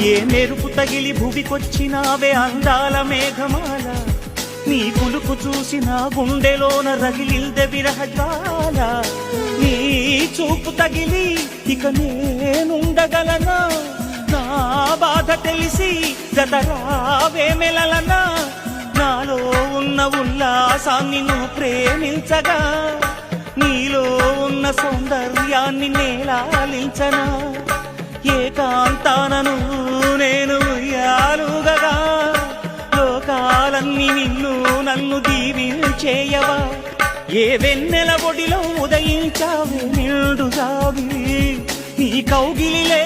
ఏ మెరుపు తగిలి భువికొచ్చినావే అందాల మేఘమాల, నీ కులుకు చూసిన గుండెలోన రగిలిల్దె విరహజ్వాల. నీ చూపు తగిలి ఇక నేనుండగలనా, నా బాధ తెలిసి గతరావే మెలలనా. నాలో ఉన్న ఉల్లాసాన్ని నువ్వు ప్రేమించగా, నీలో ఉన్న సౌందర్యాన్ని నేలాలించనా. ఏకాంతానను నేను ఉయ్యాలుగగా, లోకాలన్నీ నిన్ను నన్ను దీవించేయవా. ఏ వెన్నెల ఒడిలో ఉదయించావే నిండుగావి, నీ కౌగిలిలే